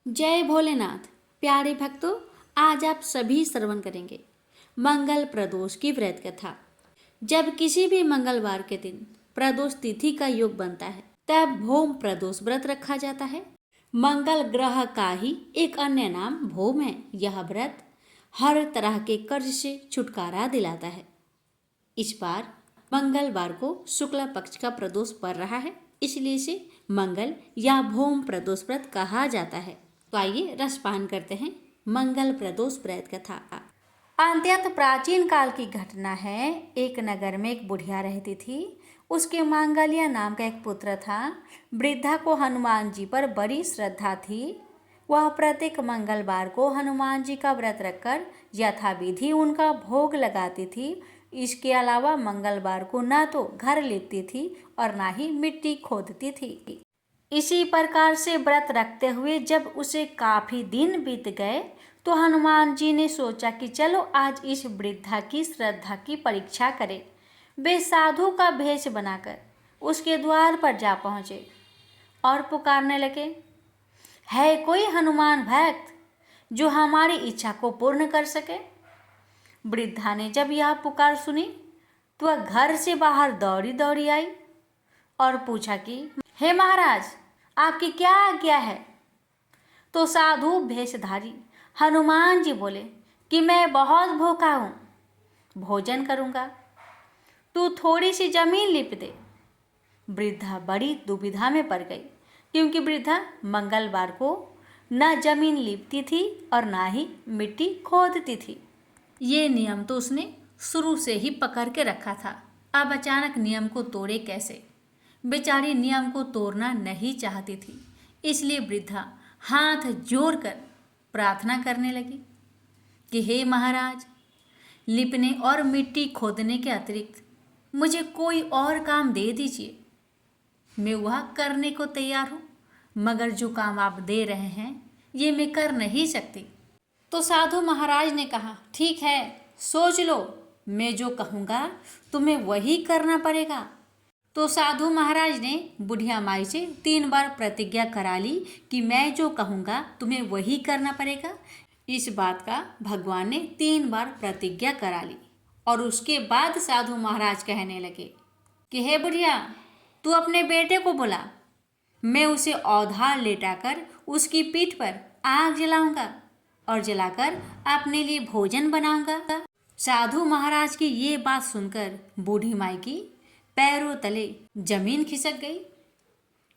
जय भोलेनाथ। प्यारे भक्तों, आज आप सभी श्रवण करेंगे मंगल प्रदोष की व्रत कथा। जब किसी भी मंगलवार के दिन प्रदोष तिथि का योग बनता है तब भौम प्रदोष व्रत रखा जाता है। मंगल ग्रह का ही एक अन्य नाम भौम है। यह व्रत हर तरह के कर्ज से छुटकारा दिलाता है। इस बार मंगलवार को शुक्ल पक्ष का प्रदोष पड़ रहा है, इसलिए इसे मंगल या भौम प्रदोष व्रत कहा जाता है। तो आइए रसपान करते हैं मंगल प्रदोष व्रत कथा। अत्यंत प्राचीन काल की घटना है। एक नगर में एक बुढ़िया रहती थी। उसके मांगल्य नाम का एक पुत्र था। वृद्धा को हनुमान जी पर बड़ी श्रद्धा थी। वह प्रत्येक मंगलवार को हनुमान जी का व्रत रखकर यथाविधि उनका भोग लगाती थी। इसके अलावा मंगलवार को न तो घर लिपती थी और ना ही मिट्टी खोदती थी। इसी प्रकार से व्रत रखते हुए जब उसे काफी दिन बीत गए तो हनुमान जी ने सोचा कि चलो आज इस वृद्धा की श्रद्धा की परीक्षा करें। वे साधु का भेष बनाकर उसके द्वार पर जा पहुँचे और पुकारने लगे, है कोई हनुमान भक्त जो हमारी इच्छा को पूर्ण कर सके। वृद्धा ने जब यह पुकार सुनी तो वह घर से बाहर दौड़ी दौड़ी आई और पूछा कि हे महाराज, आपकी क्या आज्ञा है। तो साधु भेषधारी हनुमान जी बोले कि मैं बहुत भूखा हूँ, भोजन करूँगा, तू थोड़ी सी जमीन लिप दे। वृद्धा बड़ी दुविधा में पड़ गई, क्योंकि वृद्धा मंगलवार को न जमीन लिपती थी और ना ही मिट्टी खोदती थी। ये नियम तो उसने शुरू से ही पकड़ के रखा था। अब अचानक नियम को तोड़े कैसे। बेचारी नियम को तोड़ना नहीं चाहती थी, इसलिए वृद्धा हाथ जोड़कर प्रार्थना करने लगी कि हे महाराज, लिपने और मिट्टी खोदने के अतिरिक्त मुझे कोई और काम दे दीजिए। मैं वह करने को तैयार हूँ, मगर जो काम आप दे रहे हैं ये मैं कर नहीं सकती। तो साधु महाराज ने कहा, ठीक है, सोच लो, मैं जो कहूँगा तुम्हें वही करना पड़ेगा। तो साधु महाराज ने बुढ़िया माई से 3 बार प्रतिज्ञा करा ली कि मैं जो कहूँगा तुम्हें वही करना पड़ेगा। इस बात का भगवान ने 3 बार प्रतिज्ञा करा ली और उसके बाद साधु महाराज कहने लगे कि हे बुढ़िया, तू अपने बेटे को बुला, मैं उसे औधार लेटाकर उसकी पीठ पर आग जलाऊंगा और जलाकर अपने लिए भोजन बनाऊंगा। साधु महाराज की ये बात सुनकर बूढ़ी माई की पैरों तले जमीन खिसक गई।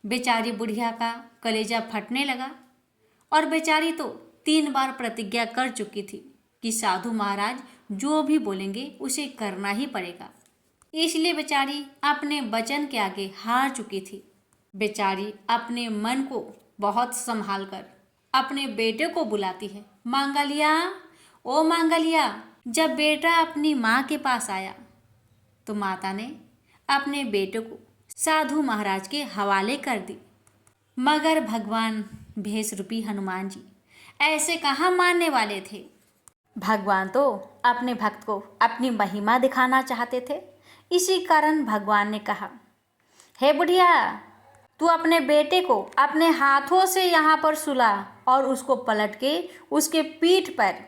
बेचारी बुढ़िया का कलेजा फटने लगा और बेचारी तो 3 बार प्रतिज्ञा कर चुकी थी कि साधु महाराज जो भी बोलेंगे उसे करना ही पड़ेगा। इसलिए बेचारी अपने वचन के आगे हार चुकी थी। बेचारी अपने मन को बहुत संभाल कर अपने बेटे को बुलाती है, मांगलिया, ओ मांगलिया। जब बेटा अपनी माँ के पास आया तो माता ने अपने बेटे को साधु महाराज के हवाले कर दी। मगर भगवान भेष रूपी हनुमान जी ऐसे कहाँ मानने वाले थे। भगवान तो अपने भक्त को अपनी महिमा दिखाना चाहते थे। इसी कारण भगवान ने कहा, हे बुढ़िया, तू अपने बेटे को अपने हाथों से यहाँ पर सुला और उसको पलट के उसके पीठ पर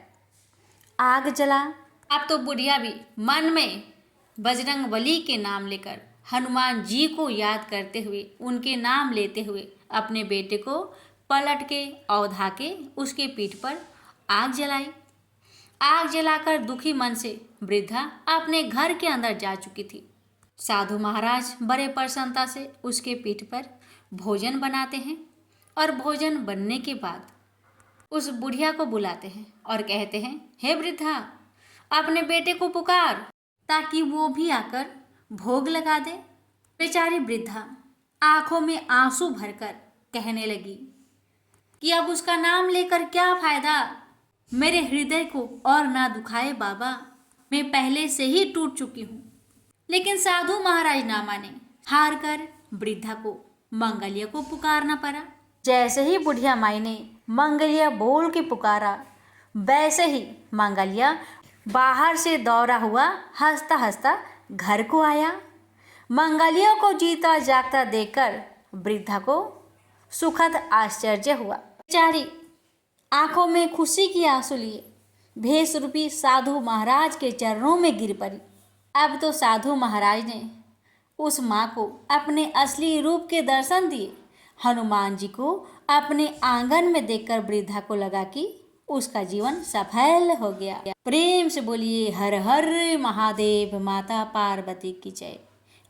आग जला। अब तो बुढ़िया भी मन में बजरंगबली के नाम लेकर हनुमान जी को याद करते हुए, उनके नाम लेते हुए अपने बेटे को पलट के औधा के उसके पीठ पर आग जलाई। आग जलाकर दुखी मन से वृद्धा अपने घर के अंदर जा चुकी थी। साधु महाराज बड़े प्रसन्नता से उसके पीठ पर भोजन बनाते हैं और भोजन बनने के बाद उस बुढ़िया को बुलाते हैं और कहते हैं, हे वृद्धा, अपने बेटे को पुकार ताकि वो भी आकर भोग लगा दे। बेचारी वृद्धा आंखों में आंसू भरकर कहने लगी कि अब उसका नाम लेकर क्या फायदा, मेरे हृदय को और ना दुखाए बाबा, मैं पहले से ही टूट चुकी हूँ। लेकिन साधु महाराज ना माने। हार कर वृद्धा को मंगलिया को पुकारना पड़ा। जैसे ही बुढ़िया माई ने मंगलिया बोल के पुकारा, वैसे ही मंगलिया बाहर से दौड़ा हुआ हंसता हंसता घर को आया। मंगलिया को जीता जागता देखकर वृद्धा को सुखद आश्चर्य हुआ। बेचारी आंखों में खुशी की आंसू लिए भेष रूपी साधु महाराज के चरणों में गिर पड़ी। अब तो साधु महाराज ने उस माँ को अपने असली रूप के दर्शन दिए। हनुमान जी को अपने आंगन में देखकर वृद्धा को लगा कि उसका जीवन सफल हो गया। प्रेम से बोलिए हर हर महादेव, माता पार्वती की जय,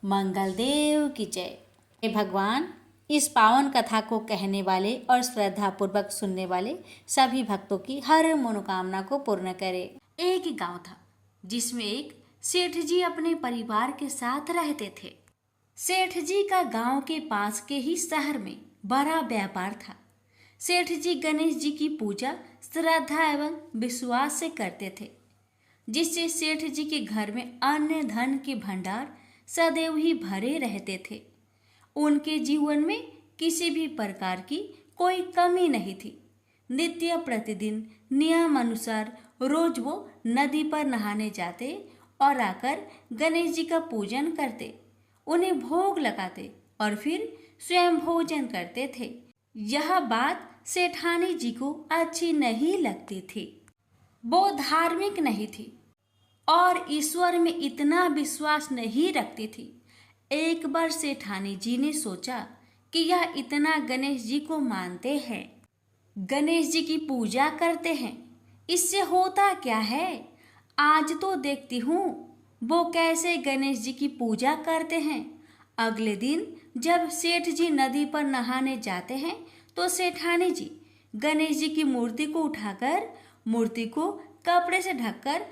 मंगल देव की जय। हे भगवान, इस पावन कथा को कहने वाले और श्रद्धा पूर्वक सुनने वाले सभी भक्तों की हर मनोकामना को पूर्ण करे। एक ही गांव था जिसमें एक सेठ जी अपने परिवार के साथ रहते थे। सेठ जी का गांव के पास के ही शहर में बड़ा व्यापार था। सेठ जी गणेश जी की पूजा श्रद्धा एवं विश्वास से करते थे, जिससे सेठ जी के घर में अन्न धन के भंडार सदैव ही भरे रहते थे। उनके जीवन में किसी भी प्रकार की कोई कमी नहीं थी। नित्य प्रतिदिन नियम अनुसार रोज वो नदी पर नहाने जाते और आकर गणेश जी का पूजन करते, उन्हें भोग लगाते और फिर स्वयं भोजन करते थे। यह बात सेठानी जी को अच्छी नहीं लगती थी। वो धार्मिक नहीं थी और ईश्वर में इतना विश्वास नहीं रखती थी। एक बार सेठानी जी ने सोचा कि यह इतना गणेश जी को मानते हैं, गणेश जी की पूजा करते हैं, इससे होता क्या है? आज तो देखती हूँ वो कैसे गणेश जी की पूजा करते हैं। अगले दिन जब सेठ जी नदी पर नहाने जाते हैं तो सेठानी जी गणेश जी की मूर्ति को उठाकर मूर्ति को कपड़े से ढककर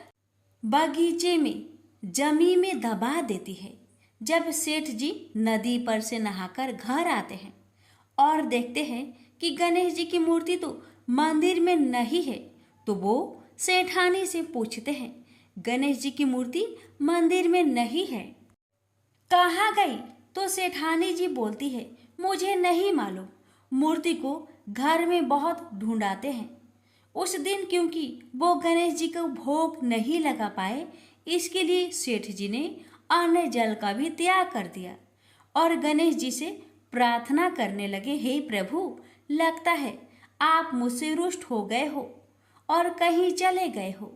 बगीचे में जमीन में दबा देती है। जब सेठ जी नदी पर से नहाकर घर आते हैं और देखते हैं कि गणेश जी की मूर्ति तो मंदिर में नहीं है, तो वो सेठानी से पूछते हैं, गणेश जी की मूर्ति मंदिर में नहीं है, कहाँ गई? तो सेठानी जी बोलती है, मुझे नहीं मालूम, मूर्ति को घर में बहुत ढूंढाते हैं। उस दिन क्योंकि वो गणेश जी को भोग नहीं लगा पाए, इसके लिए सेठ जी ने अन्न जल का भी त्याग कर दिया और गणेश जी से प्रार्थना करने लगे, हे प्रभु, लगता है आप मुझसे रुष्ट हो गए हो और कहीं चले गए हो।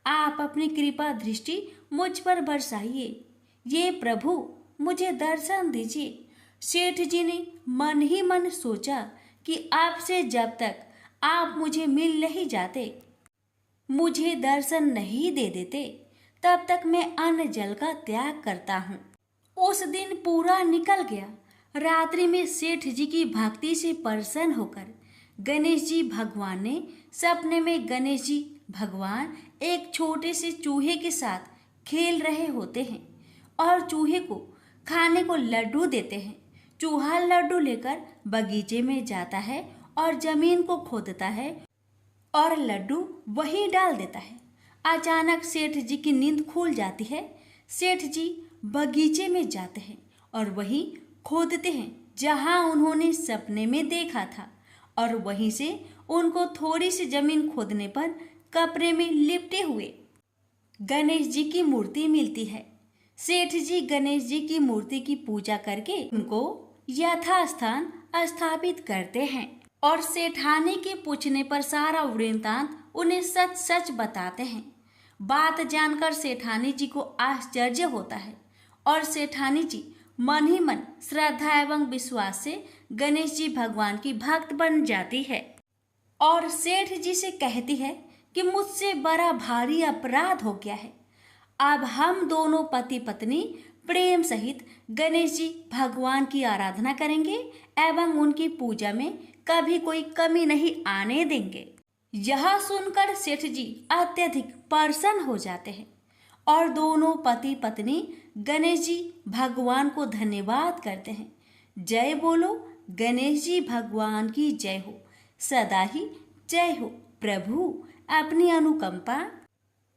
आप अपनी कृपा दृष्टि मुझ पर बरसाइए। ये प्रभु, मुझे दर्शन दीजिए। सेठ जी ने मन ही मन सोचा कि आपसे जब तक आप मुझे मिल नहीं जाते, मुझे दर्शन नहीं दे देते, तब तक मैं अन्न जल का त्याग करता हूँ। उस दिन पूरा निकल गया। रात्रि में सेठ जी की भक्ति से प्रसन्न होकर गणेश जी भगवान ने सपने में गणेश जी भगवान एक छोटे से चूहे के साथ खेल रहे होते हैं और चूहे को खाने को लड्डू देते हैं। चूहा लड्डू लेकर बगीचे में जाता है और जमीन को खोदता है और लड्डू वहीं डाल देता है। अचानक सेठ जी की नींद खुल जाती है। सेठ जी बगीचे में जाते हैं और वहीं खोदते हैं जहां उन्होंने सपने में देखा था, और वहीं से उनको थोड़ी सी जमीन खोदने पर कपड़े में लिपटे हुए गणेश जी की मूर्ति मिलती है। सेठ जी गणेश जी की मूर्ति की पूजा करके उनको यथास्थान स्थापित करते हैं और सेठानी के पूछने पर सारा वृत्तांत उन्हें सच सच बताते हैं। बात जानकर सेठानी जी को आश्चर्य होता है और सेठानी जी मन ही मन श्रद्धा एवं विश्वास से गणेश जी भगवान की भक्त बन जाती है और सेठ जी से कहती है कि मुझसे बड़ा भारी अपराध हो गया है। अब हम दोनों पति पत्नी प्रेम सहित गणेश जी भगवान की आराधना करेंगे एवं उनकी पूजा में कभी कोई कमी नहीं आने देंगे। यह सुनकर सेठ जी अत्यधिक प्रसन्न हो जाते हैं और दोनों पति पत्नी गणेश जी भगवान को धन्यवाद करते हैं। जय बोलो, गणेश जी भगवान की जय हो, सदा ही जय हो। प्रभु अपनी अनुकंपा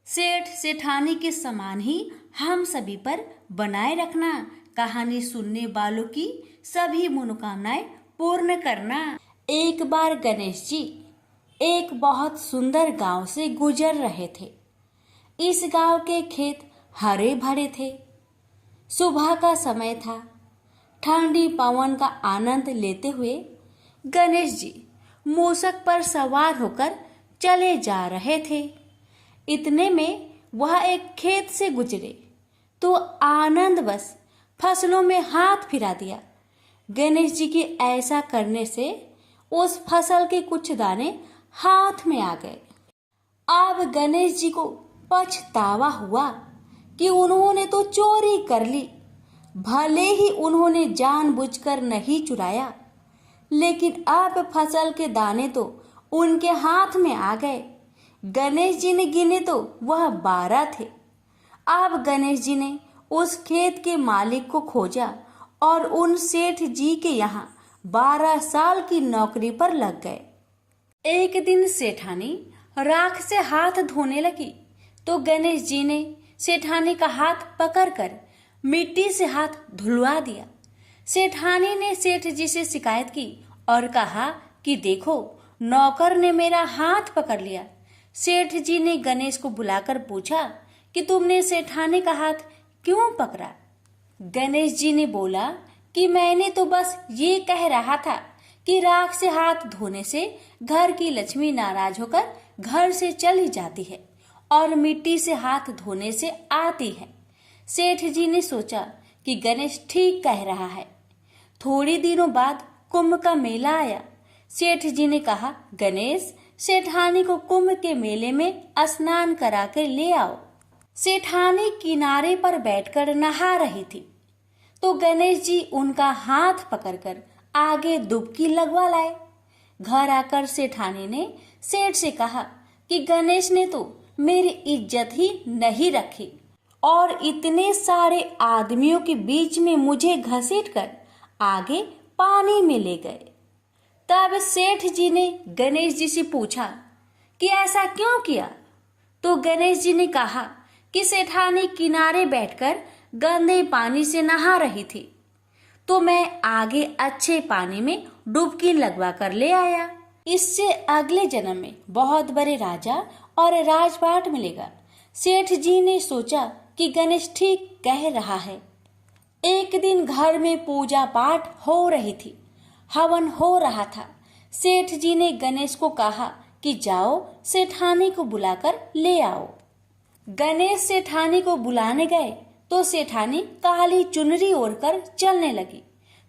सेठ सेठानी के समान ही हम सभी पर बनाए रखना। कहानी सुनने वालों की सभी मनोकामनाएं पूर्ण करना। एक बार गणेश जी एक बहुत सुंदर गांव से गुजर रहे थे। इस गांव के खेत हरे भरे थे। सुबह का समय था। ठंडी पवन का आनंद लेते हुए गणेश जी मूषक पर सवार होकर चले जा रहे थे। इतने में वह एक खेत से गुजरे तो आनंदवश फसलों में हाथ फिरा दिया। गणेश जी के ऐसा करने से उस फसल के कुछ दाने हाथ में आ गए। अब गणेश जी को पछतावा हुआ कि उन्होंने तो चोरी कर ली। भले ही उन्होंने जानबूझकर नहीं चुराया, लेकिन अब फसल के दाने तो उनके हाथ में आ गए। गणेश जी ने गिने तो वह 12 थे। अब गणेश जी ने उस खेत के मालिक को खोजा और उन सेठ जी के यहाँ 12 साल की नौकरी पर लग गए। एक दिन सेठानी राख से हाथ धोने लगी तो गणेश जी ने सेठानी का हाथ पकड़कर मिट्टी से हाथ धुलवा दिया। सेठानी ने सेठ जी से शिकायत की और कहा कि देखो, नौकर ने मेरा हाथ पकड़ लिया। सेठ जी ने गणेश को बुलाकर पूछा कि तुमने सेठानी का हाथ क्यों पकड़ा? गणेश जी ने बोला कि मैंने तो बस ये कह रहा था कि राख से हाथ धोने से घर की लक्ष्मी नाराज होकर घर से चली जाती है और मिट्टी से हाथ धोने से आती है। सेठ जी ने सोचा कि गणेश ठीक कह रहा है। थोड़ी दिनों बाद कुंभ का मेला आया। सेठ जी ने कहा, गणेश, सेठानी को कुंभ के मेले में स्नान करा कर ले आओ। सेठानी किनारे पर बैठकर नहा रही थी तो गणेश जी उनका हाथ पकड़कर आगे डुबकी लगवा लाए। घर आकर सेठानी ने सेठ से कहा कि गणेश ने तो मेरी इज्जत ही नहीं रखी और इतने सारे आदमियों के बीच में मुझे घसीटकर आगे पानी में ले गए। तब सेठ जी ने गणेश जी से पूछा कि ऐसा क्यों किया? तो गणेश जी ने कहा कि सेठानी किनारे बैठकर गंदे पानी से नहा रही थी तो मैं आगे अच्छे पानी में डुबकी लगवा कर ले आया। इससे अगले जन्म में बहुत बड़े राजा और राजपाट मिलेगा। सेठ जी ने सोचा कि गणेश ठीक कह रहा है। एक दिन घर में पूजा पाठ हो रही थी, हवन हो रहा था। सेठ जी ने गणेश को कहा कि जाओ सेठानी को बुलाकर ले आओ। गणेश सेठानी को बुलाने गए तो सेठानी काली चुनरी ओढ़कर चलने लगी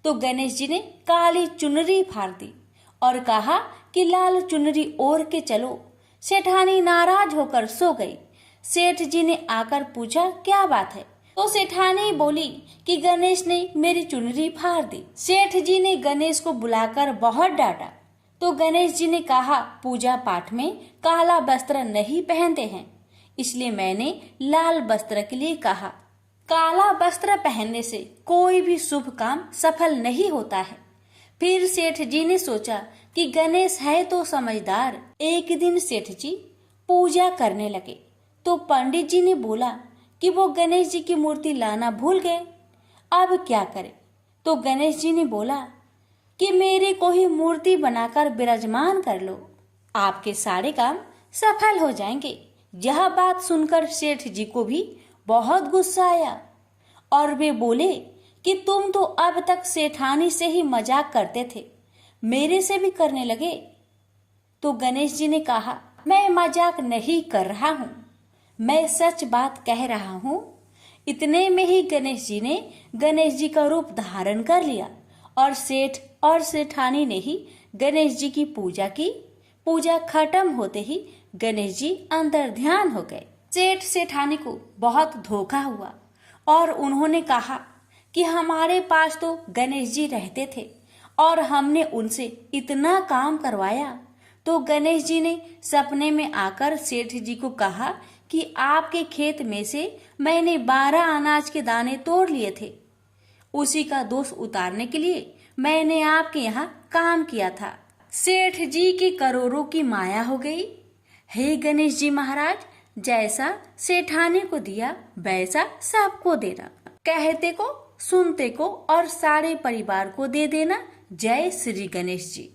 तो गणेश जी ने काली चुनरी फाड़ दी और कहा कि लाल चुनरी ओढ़ के चलो। सेठानी नाराज होकर सो गई। सेठ जी ने आकर पूछा, क्या बात है? तो सेठानी बोली कि गणेश ने मेरी चुनरी फाड़ दी। सेठ जी ने गणेश को बुलाकर बहुत डांटा तो गणेश जी ने कहा, पूजा पाठ में काला वस्त्र नहीं पहनते हैं, इसलिए मैंने लाल वस्त्र के लिए कहा। काला वस्त्र पहनने से कोई भी शुभ काम सफल नहीं होता है। फिर सेठ जी ने सोचा कि गणेश है तो समझदार। एक दिन सेठ जी पूजा करने लगे तो पंडित जी ने बोला कि वो गणेश जी की मूर्ति लाना भूल गए, अब क्या करें? तो गणेश जी ने बोला कि मेरे को ही मूर्ति बनाकर विराजमान कर लो, आपके सारे काम सफल हो जाएंगे। यह बात सुनकर सेठ जी को भी बहुत गुस्सा आया और वे बोले कि तुम तो अब तक सेठानी से ही मजाक करते थे, मेरे से भी करने लगे। तो गणेश जी ने कहा, मैं मजाक नहीं कर रहा हूँ, मैं सच बात कह रहा हूँ। इतने में ही गणेश जी ने गणेश जी का रूप धारण कर लिया और सेठ और सेठानी ने ही गणेश जी की पूजा की। पूजा खत्म होते ही गणेश जी अंतर ध्यान हो गए। सेठ सेठानी को बहुत धोखा हुआ और उन्होंने कहा कि हमारे पास तो गणेश जी रहते थे और हमने उनसे इतना काम करवाया। तो गणेश जी ने सपने में आकर सेठ जी को कहा कि आपके खेत में से मैंने 12 अनाज के दाने तोड़ लिए थे, उसी का दोष उतारने के लिए मैंने आपके यहाँ काम किया था। सेठ जी की करोड़ों की माया हो गई। हे गणेश जी महाराज, जैसा सेठानी को दिया वैसा सबको देना, कहते को, सुनते को और सारे परिवार को दे देना। जय श्री गणेश जी।